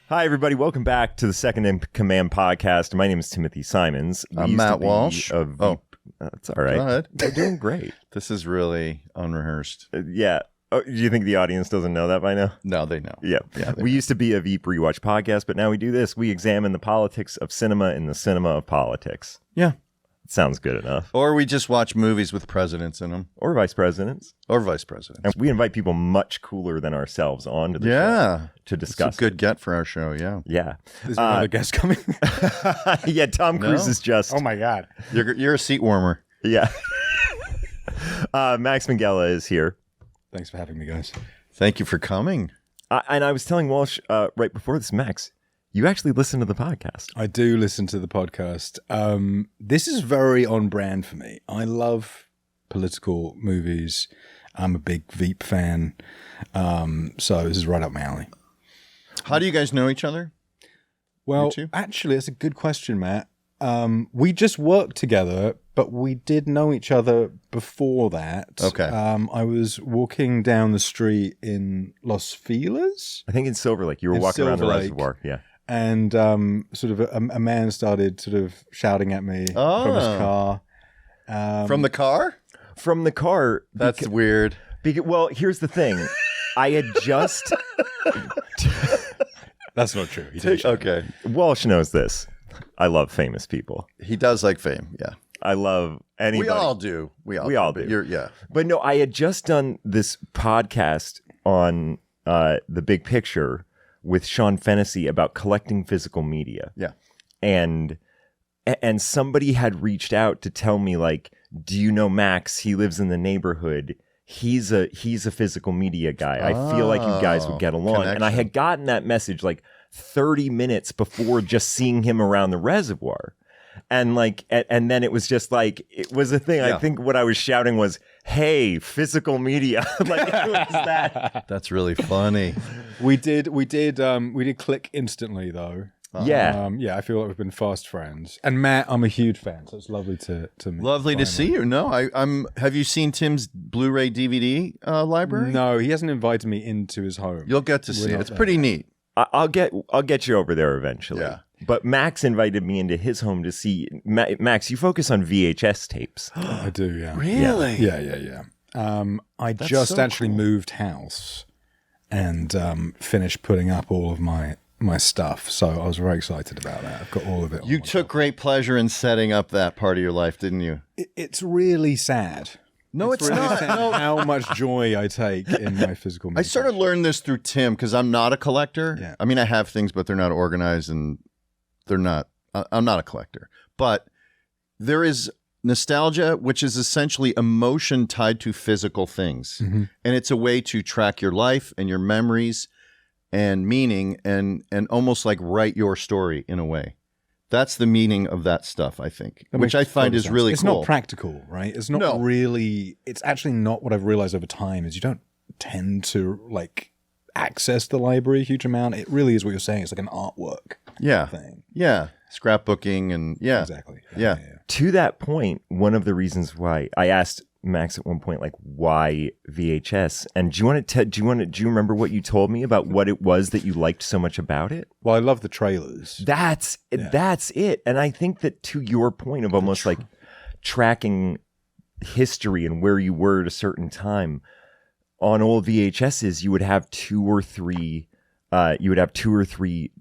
Hi, everybody. Welcome back to the Second in Command podcast. My name is Timothy Simons. I'm Matt Walsh. That's all right. Go ahead. We're doing great. This is really unrehearsed. Yeah. Oh, do you think the audience doesn't know that by now? No, they know. Yeah. We used to be a Veep Rewatch podcast, but now we do this. We examine the politics of cinema in the cinema of politics. Yeah. It sounds good enough. Or we just watch movies with presidents in them. Or vice presidents. Or vice presidents. And we invite people much cooler than ourselves onto the show to discuss. It's a good get for our show, yeah. Yeah. There's another guest coming. Yeah, Tom Cruise is just... Oh, my God. You're a seat warmer. Yeah. Max Minghella is here. Thanks for having me, guys. Thank you for coming. And I was telling Walsh right before this, Max, you actually listen to the podcast. I do listen to the podcast. This is very on brand for me. I love political movies. I'm a big Veep fan. So this is right up my alley. How do you guys know each other? Well, actually, it's a good question, Matt. We just worked together, but we did know each other before that. Okay. I was walking down the street in Los Feliz. I think in Silver Lake. You were walking around the reservoir. Yeah. And sort of a man started sort of shouting at me from his car. From the car? From the car. That's weird. Well, here's the thing. I had just... That's not true. Okay. Walsh knows this. I love famous people. He does like fame, yeah. I love anybody. We all do. We all do. Yeah. But no, I had just done this podcast on the big picture with Sean Fennessy about collecting physical media. Yeah. And somebody had reached out to tell me, like, do you know Max? He lives in the neighborhood. He's a physical media guy. I feel like you guys would get along. Connection. And I had gotten that message like 30 minutes before just seeing him around the reservoir. And then it was just like, it was a thing. Yeah. I think what I was shouting was, hey, physical media. Like, it was that. That's really funny. We did click instantly though. Yeah. I feel like we've been fast friends. And Matt, I'm a huge fan, so it's lovely to meet. Lovely to see you. No, I'm. Have you seen Tim's Blu-ray DVD library? No, he hasn't invited me into his home. You'll get to see it. It's pretty neat. I'll get you over there eventually. Yeah. But Max invited me into his home to see. Max, you focus on VHS tapes. I do, yeah. Really? Yeah. I just actually moved house and finished putting up all of my stuff. So I was very excited about that. I've got all of it. You took great pleasure in setting up that part of your life, didn't you? It's really sad. No, it's really not. sad No. how much joy I take in my physical media. I sort of learned this through Tim because I'm not a collector. Yeah. I mean, I have things, but they're not organized and they're not. I'm not a collector. But there is nostalgia, which is essentially emotion tied to physical things. Mm-hmm. And it's a way to track your life and your memories and meaning and almost like write your story in a way. That's the meaning of that stuff, I think, which I find is really cool. It's not practical, right? It's not really, it's actually not what I've realized over time is you don't tend to like access the library a huge amount. It really is what you're saying. It's like an artwork thing. Yeah. Scrapbooking and Exactly. Yeah. To that point, one of the reasons why I asked Max at one point, like, why VHS? And do you remember what you told me about what it was that you liked so much about it? Well, I love the trailers. That's it. And I think that to your point of almost like tracking history and where you were at a certain time, on old VHSs, you would have two or three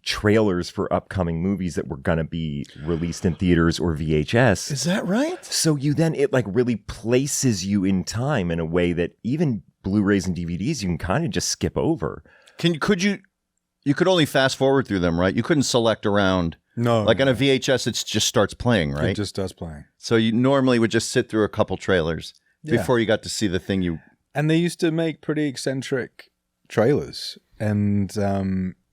trailers for upcoming movies that were going to be released in theaters or VHS. Is that right? So it like really places you in time in a way that even Blu-rays and DVDs you can kind of just skip over. You could only fast forward through them, right? You couldn't select around. No. Like on a VHS, it just starts playing, right? It just does playing. So you normally would just sit through a couple trailers before you got to see the thing you... And they used to make pretty eccentric trailers. And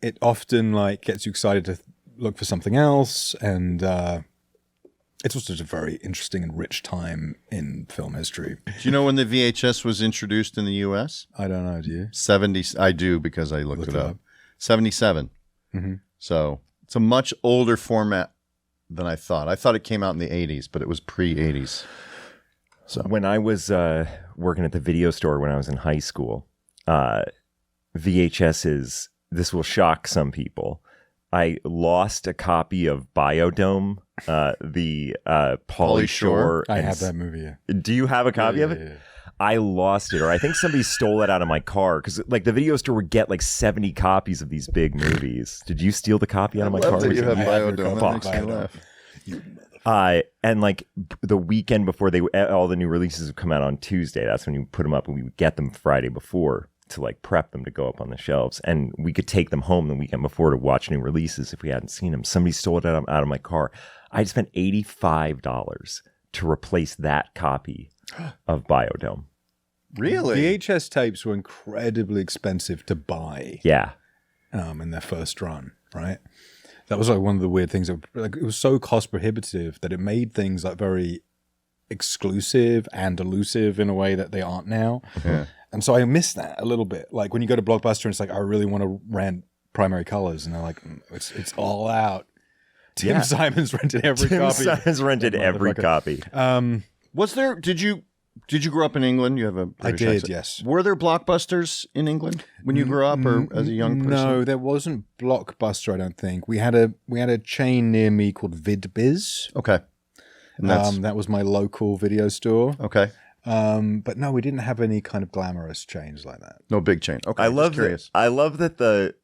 it often like gets you excited to look for something else. And it's also just a very interesting and rich time in film history. Do you know when the VHS was introduced in the U.S.? I don't know. Do you? 70. I do because I looked it up. 77. Mm-hmm. So it's a much older format than I thought. I thought it came out in the 80s, but it was pre-80s. So when I was working at the video store when I was in high school, VHSs, this will shock some people, I lost a copy of Biodome, the Pauly Shore. I have that movie. Yeah. Do you have a copy of it? Yeah. I lost it, or I think somebody stole it out of my car because, like, the video store would get like 70 copies of these big movies. Did you steal the copy out of my car? That you have I have your Biodome. copy. That makes me laugh. And like the weekend before all the new releases would come out on Tuesday. That's when you put them up, and we would get them Friday before to like prep them to go up on the shelves, and we could take them home the weekend before to watch new releases if we hadn't seen them. Somebody stole it out of my car. I spent $85 to replace that copy of Biodome. Really? VHS tapes were incredibly expensive to buy. Yeah. In their first run, right? That was like one of the weird things. Like, it was so cost prohibitive that it made things like very exclusive and elusive in a way that they aren't now. Yeah. And so I miss that a little bit. Like when you go to Blockbuster and it's like, I really want to rent Primary Colors, and they're like, it's all out. Tim Simons rented every copy. Tim Simons rented every copy. Was there? Did you grow up in England? You have a British I did, accent. yes. Were there Blockbusters in England when you grew up, or as a young person? No, there wasn't Blockbuster. I don't think we had a chain near me called VidBiz. Okay. And that's That was my local video store. okay. But no, we didn't have any kind of glamorous chains like that. No big chain. Okay. I love curious. that. I love that the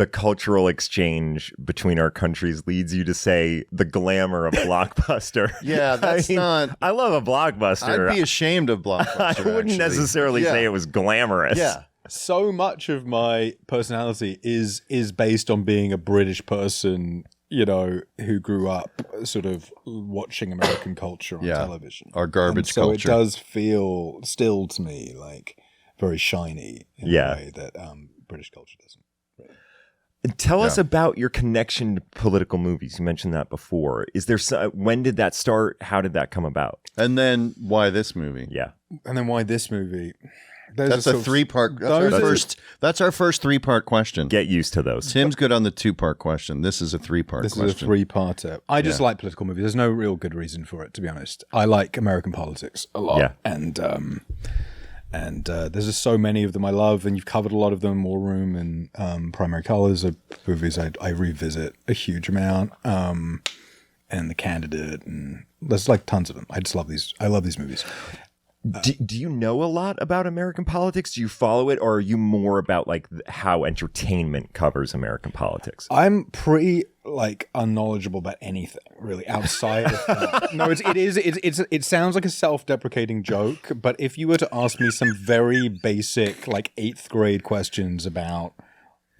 cultural exchange between our countries leads you to say the glamour of Blockbuster. Yeah, that's not. I love a Blockbuster. I'd be ashamed of Blockbuster. I wouldn't actually. necessarily Yeah. say it was glamorous. Yeah. So much of my personality is based on being a British person, you know, who grew up sort of watching American culture on television. Our garbage and so culture. it does feel still to me like very shiny in a way that British culture doesn't. Tell us about your connection to political movies. You mentioned that before. Is there when did that start? How did that come about? And then why this movie? Yeah. And then why this movie? That's a three-part. That's our first three-part question. Get used to those. Tim's good on the two-part question. This is a three-part question. This is a three-parter. I just like political movies. There's no real good reason for it, to be honest. I like American politics a lot. Yeah. And there's just so many of them I love, and you've covered a lot of them. War Room and Primary Colors are movies I revisit a huge amount. And The Candidate, and there's like tons of them. I just love these. I love these movies. Do you know a lot about American politics? Do you follow it, or are you more about like how entertainment covers American politics? I'm pretty like unknowledgeable about anything really outside of that. No, it sounds like a self-deprecating joke, but if you were to ask me some very basic like 8th grade questions about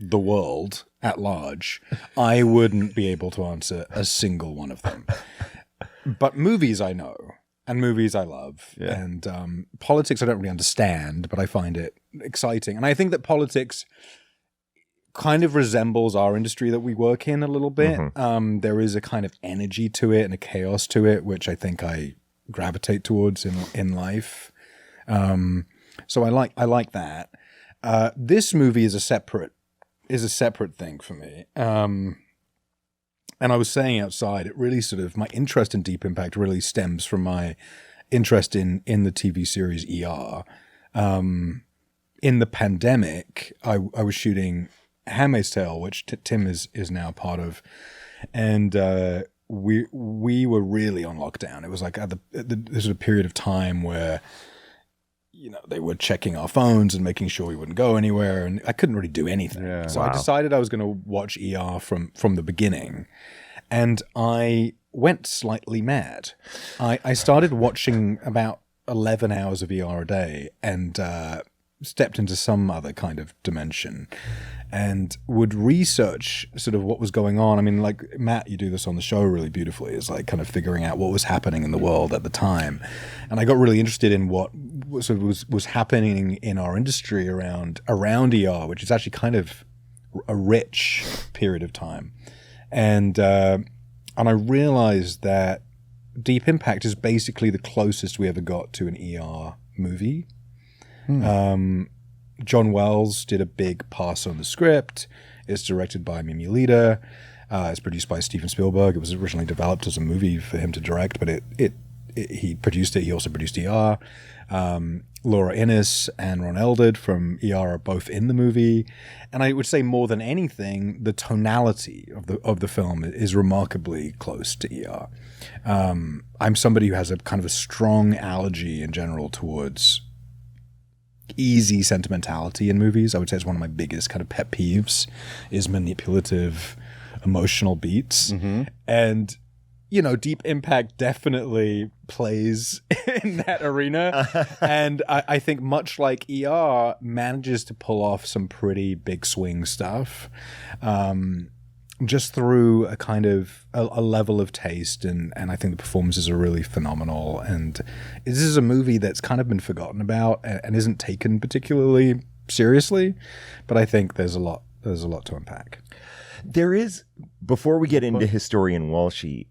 the world at large, I wouldn't be able to answer a single one of them. But movies I know. And movies I love. Yeah. And politics I don't really understand, but I find it exciting. And I think that politics kind of resembles our industry that we work in a little bit. Mm-hmm. There is a kind of energy to it and a chaos to it, which I think I gravitate towards in life. So I like that. This movie is a separate thing for me. And I was saying outside, it really sort of, my interest in Deep Impact really stems from my interest in the TV series ER. In the pandemic, I was shooting Handmaid's Tale, which Tim is now part of. And we were really on lockdown. It was like there's a period of time where, you know, they were checking our phones and making sure we wouldn't go anywhere, and I couldn't really do anything. Yeah, so I decided I was going to watch ER from the beginning, and I went slightly mad. I started watching about 11 hours of ER a day and stepped into some other kind of dimension and would research sort of what was going on. I mean, like, Matt, you do this on the show really beautifully, is like kind of figuring out what was happening in the world at the time. And I got really interested in what sort of was happening in our industry around ER, which is actually kind of a rich period of time. And I realized that Deep Impact is basically the closest we ever got to an ER movie. John Wells did a big pass on the script. It's directed by Mimi Leder. It's produced by Steven Spielberg. It was originally developed as a movie for him to direct, but it he produced it. He also produced ER. Laura Innes and Ron Eldard from ER are both in the movie, and I would say more than anything, the tonality of the film is remarkably close to ER. I'm somebody who has a kind of a strong allergy in general towards easy sentimentality in movies. I would say it's one of my biggest kind of pet peeves is manipulative, emotional beats, and Deep Impact definitely plays in that arena. And I think much like ER manages to pull off some pretty big swing stuff just through a kind of a level of taste. And I think the performances are really phenomenal. And this is a movie that's kind of been forgotten about and isn't taken particularly seriously. But I think there's a lot to unpack. There is, before we get into Historian Walshy,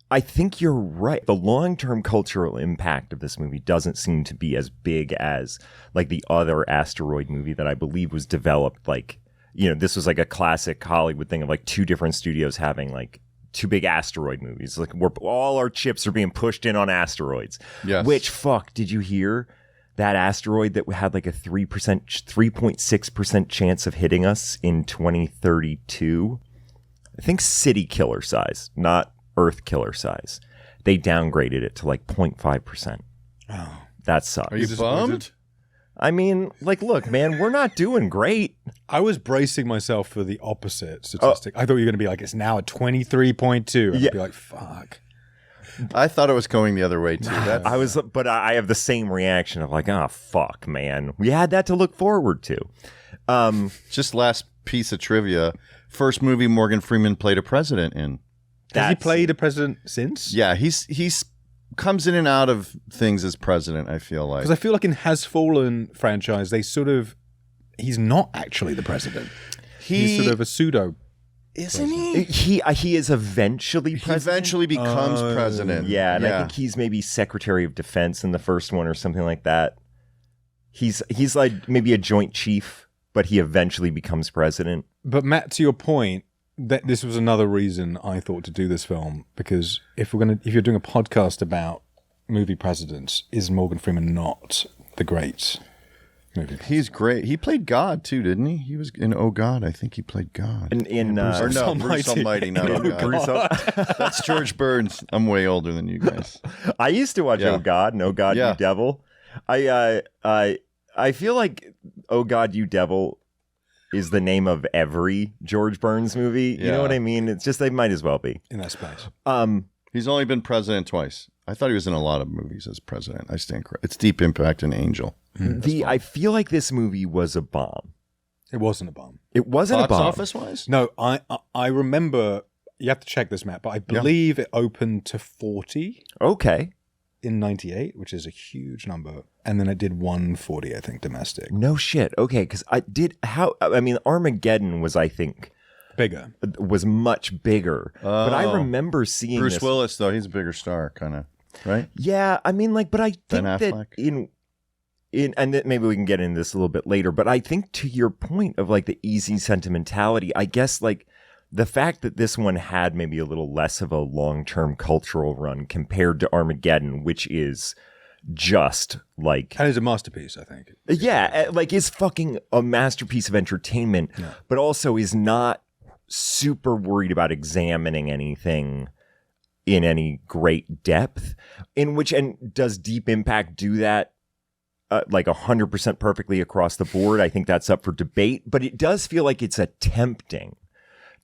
I think you're right. The long-term cultural impact of this movie doesn't seem to be as big as like the other Asteroid movie that I believe was developed. Like, this was like a classic Hollywood thing of like two different studios having like two big Asteroid movies. Like all our chips are being pushed in on asteroids. Yes. Which, did you hear that asteroid that had like a 3.6% chance of hitting us in 2032? I think city killer size, not Earth killer size. They downgraded it to like 0.5%. Oh, that sucks. Are you bummed? I mean, like, look, man, we're not doing great. I was bracing myself for the opposite statistic. I thought you were going to be like, it's now at 23.2. And I'd be like, fuck. I thought it was going the other way too. But I have the same reaction of like, oh, fuck, man. We had that to look forward to. Just last piece of trivia. First movie Morgan Freeman played a president in. Has he played a president since? Yeah, he's comes in and out of things as president, I feel like. Because I feel like in Has Fallen franchise, he's not actually the president. He's sort of a pseudo. Isn't he? He is eventually president. He eventually becomes president. Yeah, and I think he's maybe Secretary of Defense in the first one or something like that. He's like maybe a Joint Chief, but he eventually becomes president. But Matt, to your point, this was another reason I thought to do this film, because if you're doing a podcast about movie presidents, is Morgan Freeman not the great movie president? He's great. He played God too, didn't he? He was in Oh God. I think he played God. Bruce Almighty, not Oh God. That's George Burns. I'm way older than you guys. I used to watch Oh God and Oh God, You Devil. I feel like Oh God, You Devil is the name of every George Burns movie. You know what I mean? It's just they might as well be in that space. He's only been president twice. I thought he was in a lot of movies as president. I stand correct. It's Deep Impact and Angel. I feel like this movie was a bomb. It wasn't a bomb. It wasn't a bomb. Box office wise? No, I remember. You have to check this, Matt, but I believe it opened to 40. Okay. In 98, which is a huge number, and then it did 140, I think, domestic. No shit. Okay, because Armageddon was, I think, bigger. Was much bigger. But I remember seeing Bruce Willis, though, he's a bigger star, kind of, right? Yeah, I mean, like, but I think that and maybe we can get into this a little bit later, but I think to your point of like the easy sentimentality, I guess like the fact that this one had maybe a little less of a long-term cultural run compared to Armageddon, which is just like... And is a masterpiece, I think. Yeah, like is fucking a masterpiece of entertainment, but also is not super worried about examining anything in any great depth. And does Deep Impact do that like 100% perfectly across the board? I think that's up for debate, but it does feel like it's attempting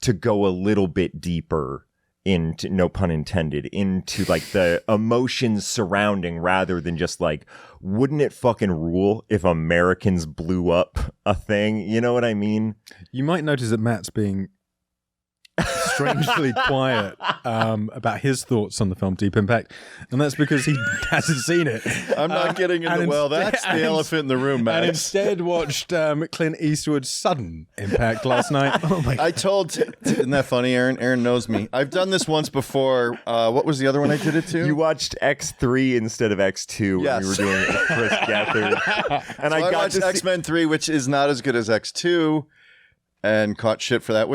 to go a little bit deeper into, no pun intended, into like the emotions surrounding, rather than just like, wouldn't it fucking rule if Americans blew up a thing? You know what I mean? You might notice that Matt's being strangely quiet about his thoughts on the film Deep Impact, and that's because he hasn't seen it. I'm not getting into that's the elephant in the room, Matt. And instead watched Clint Eastwood's Sudden Impact last night. Oh my God. I told, isn't that funny, Aaron? Aaron knows me. I've done this once before. What was the other one I did it to? You watched X3 instead of X2 when you were doing it with Chris Gethard. And I watched X-Men 3, which is not as good as X2. And caught shit for that.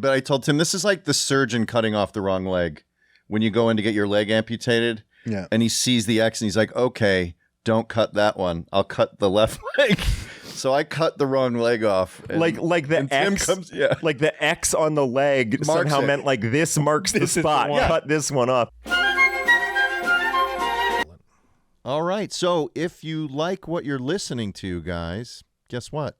But I told Tim, this is like the surgeon cutting off the wrong leg. When you go in to get your leg amputated, Yeah. And he sees the X and he's like, okay, don't cut that one. I'll cut the left leg. So I cut the wrong leg off. And, like the and Tim X, comes, yeah. like the X on the leg Marks somehow it. meant like this marks the This is the spot. one. Cut this one off. All right. So if you like what you're listening to, guys, guess what?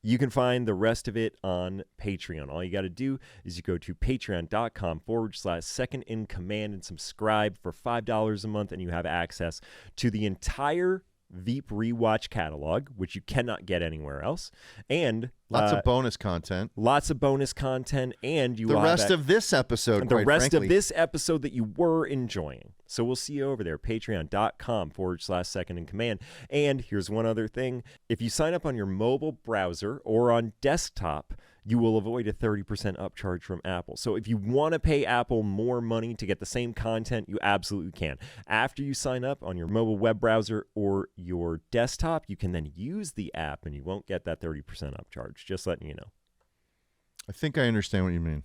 You can find the rest of it on Patreon. All you got to do is you go to patreon.com/second in command and subscribe for $5 a month, and you have access to the entire Veep Rewatch catalog, which you cannot get anywhere else, and Lots of bonus content. lots of bonus content, and you The will rest have of this episode, the quite rest frankly. of this episode that you were enjoying. So we'll see you over there, patreon.com/second in command. And here's one other thing. If you sign up on your mobile browser or on desktop, you will avoid a 30% upcharge from Apple. So if you want to pay Apple more money to get the same content, you absolutely can. After you sign up on your mobile web browser or your desktop, you can then use the app and you won't get that 30% upcharge. Just letting you know. I think I understand what you mean.